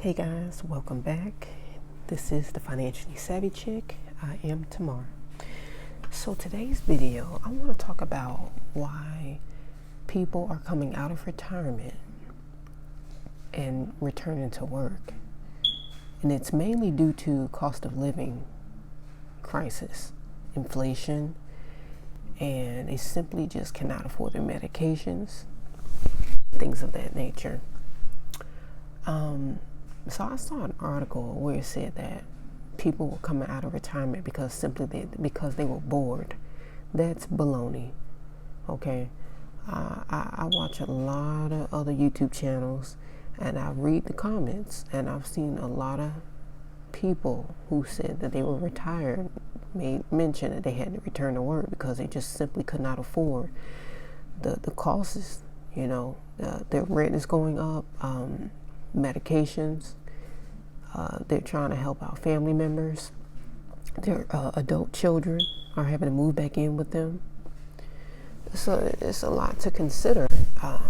Hey guys, welcome back. This is the Financially Savvy Chick. I am Tamar. So today's video, I want to talk about why people are coming out of retirement and returning to work. And it's mainly due to cost of living crisis, inflation, and they simply just cannot afford their medications, things of that nature. So I saw an article where it said that people were coming out of retirement because they were bored. That's baloney. Okay, I watch a lot of other YouTube channels, and I read the comments, and I've seen a lot of people who said that they were retired made mention that they had to return to work because they just simply could not afford the costs. Their rent is going up. Medications. They're trying to help out family members. Their adult children are having to move back in with them. So it's a lot to consider. There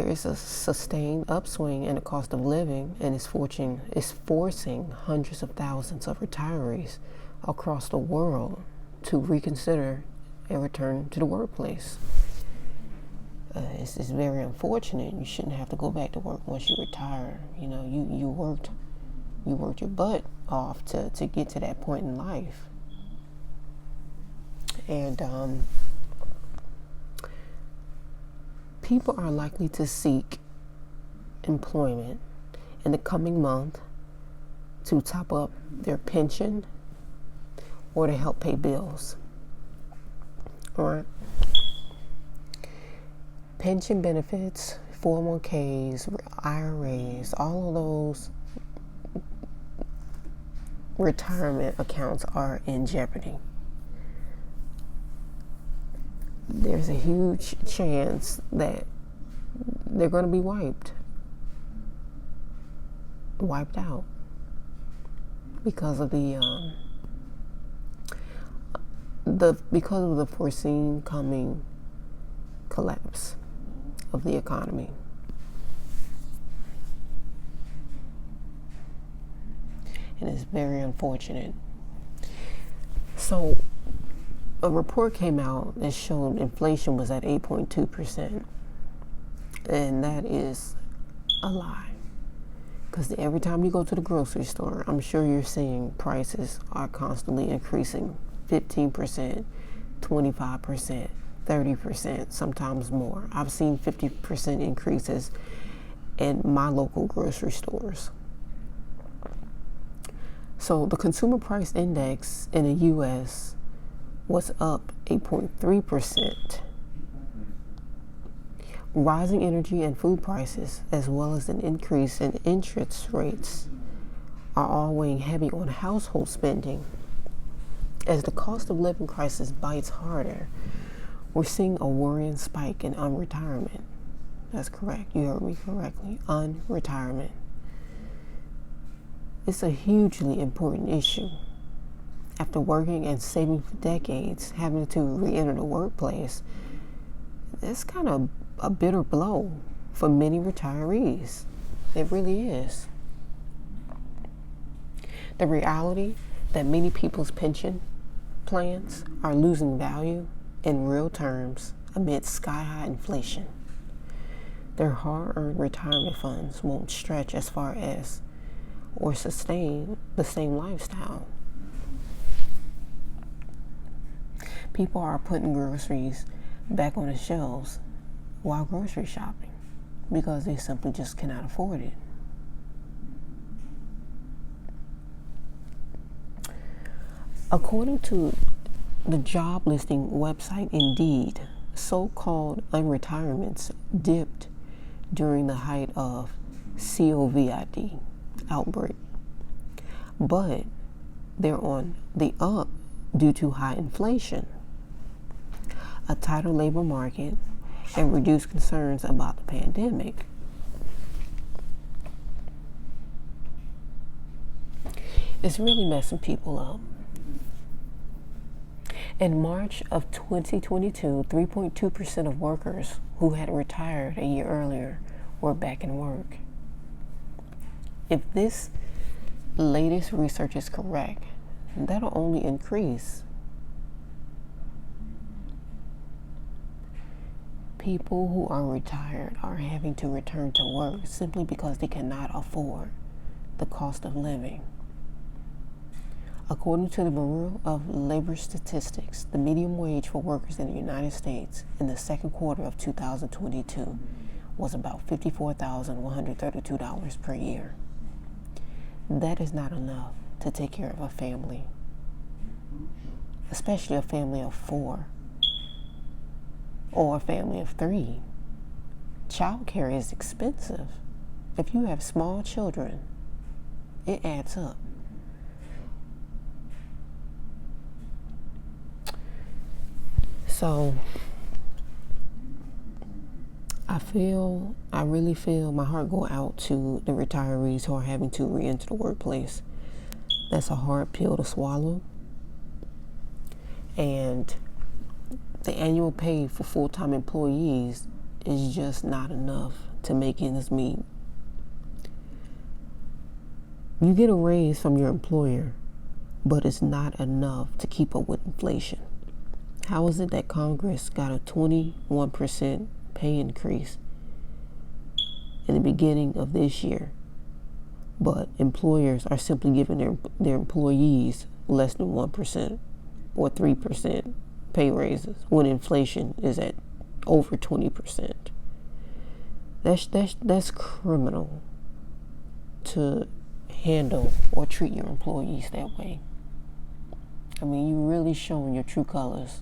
is a sustained upswing in the cost of living, and it's forcing hundreds of thousands of retirees across the world to reconsider a return to the workplace. It's very unfortunate. You shouldn't have to go back to work once you retire. You worked your butt off to get to that point in life. And people are likely to seek employment in the coming month to top up their pension or to help pay bills. All right. Pension benefits, 401ks, IRAs, all of those retirement accounts are in jeopardy. There's a huge chance that they're going to be wiped out because of the foreseen coming collapse of the economy. And it's very unfortunate. So a report came out that showed inflation was at 8.2%. And that is a lie. Because every time you go to the grocery store, I'm sure you're seeing prices are constantly increasing 15%, 25%. 30%, sometimes more. I've seen 50% increases in my local grocery stores. So the consumer price index in the U.S. was up 8.3%. Rising energy and food prices, as well as an increase in interest rates, are all weighing heavy on household spending. As the cost of living crisis bites harder, we're seeing a worrying spike in unretirement. That's correct. You heard me correctly. Unretirement. It's a hugely important issue. After working and saving for decades, having to re-enter the workplace, it's kind of a bitter blow for many retirees. It really is. The reality that many people's pension plans are losing value in real terms amid sky-high inflation. Their hard-earned retirement funds won't stretch as far as or sustain the same lifestyle. People are putting groceries back on the shelves while grocery shopping because they simply just cannot afford it. According to the job listing website Indeed, so-called unretirements dipped during the height of COVID outbreak, but they're on the up due to high inflation, a tighter labor market, and reduced concerns about the pandemic. It's really messing people up. In March of 2022, 3.2% of workers who had retired a year earlier were back in work. If this latest research is correct, that'll only increase. People who are retired are having to return to work simply because they cannot afford the cost of living. According to the Bureau of Labor Statistics, the median wage for workers in the United States in the second quarter of 2022 was about $54,132 per year. That is not enough to take care of a family, especially a family of 4 or a family of 3. Childcare is expensive. If you have small children, it adds up. So I really feel my heart go out to the retirees who are having to re-enter the workplace. That's a hard pill to swallow. And the annual pay for full-time employees is just not enough to make ends meet. You get a raise from your employer, but it's not enough to keep up with inflation. How is it that Congress got a 21% pay increase in the beginning of this year, but employers are simply giving their employees less than 1% or 3% pay raises when inflation is at over 20%? That's criminal to handle or treat your employees that way. I mean, you're really showing your true colors.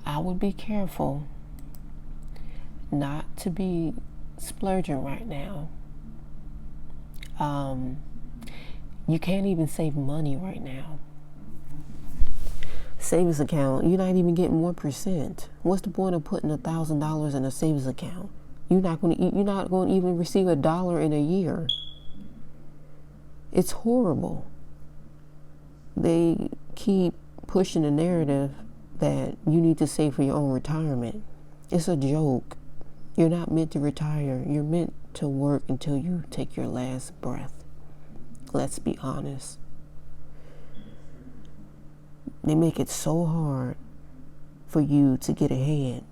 I would be careful not to be splurging right now. You can't even save money right now. Savings account, you're not even getting 1%. What's the point of putting $1,000 in a savings account? You're not going to even receive $1 in a year. It's horrible. They keep pushing the narrative that you need to save for your own retirement. It's a joke. You're not meant to retire. You're meant to work until you take your last breath. Let's be honest. They make it so hard for you to get ahead.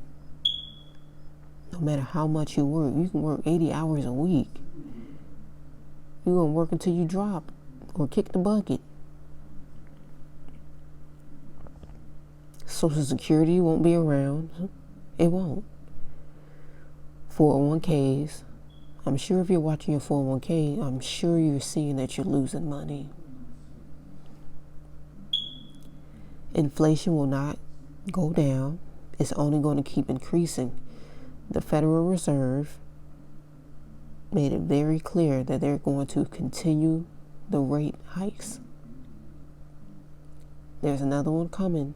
No matter how much you work, you can work 80 hours a week. You're going to work until you drop or kick the bucket. Social Security won't be around. It won't. 401ks. I'm sure if you're watching your 401k, I'm sure you're seeing that you're losing money. Inflation will not go down. It's only going to keep increasing. The Federal Reserve made it very clear that they're going to continue the rate hikes. There's another one coming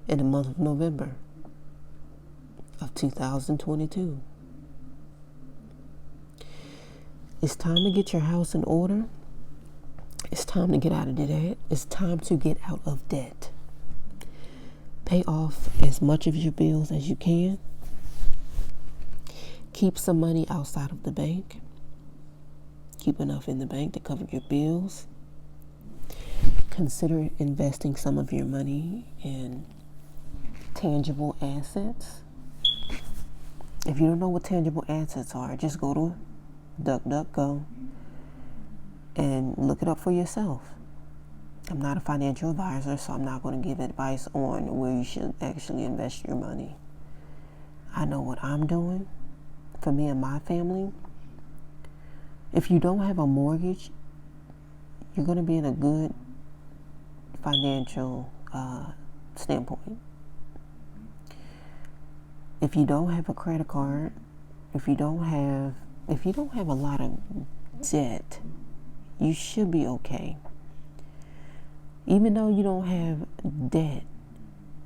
in the month of November of 2022. It's time to get your house in order. It's time to get out of debt. It's time to get out of debt. Pay off as much of your bills as you can. Keep some money outside of the bank. Keep enough in the bank to cover your bills. Consider investing some of your money in tangible assets. If you don't know what tangible assets are, just go to DuckDuckGo and look it up for yourself. I'm not a financial advisor, so I'm not going to give advice on where you should actually invest your money. I know what I'm doing for me and my family. If you don't have a mortgage, you're going to be in a good financial standpoint. If you don't have a credit card, if you don't have a lot of debt, you should be okay. Even though you don't have debt,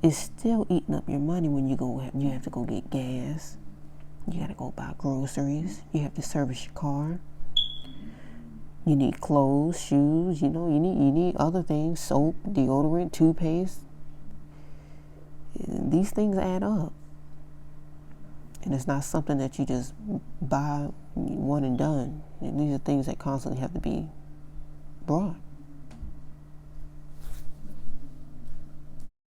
it's still eating up your money when you have to go get gas. You got to go buy groceries. You have to service your car. You need clothes, shoes, you need other things, soap, deodorant, toothpaste. These things add up. And it's not something that you just buy one and done. And these are things that constantly have to be brought.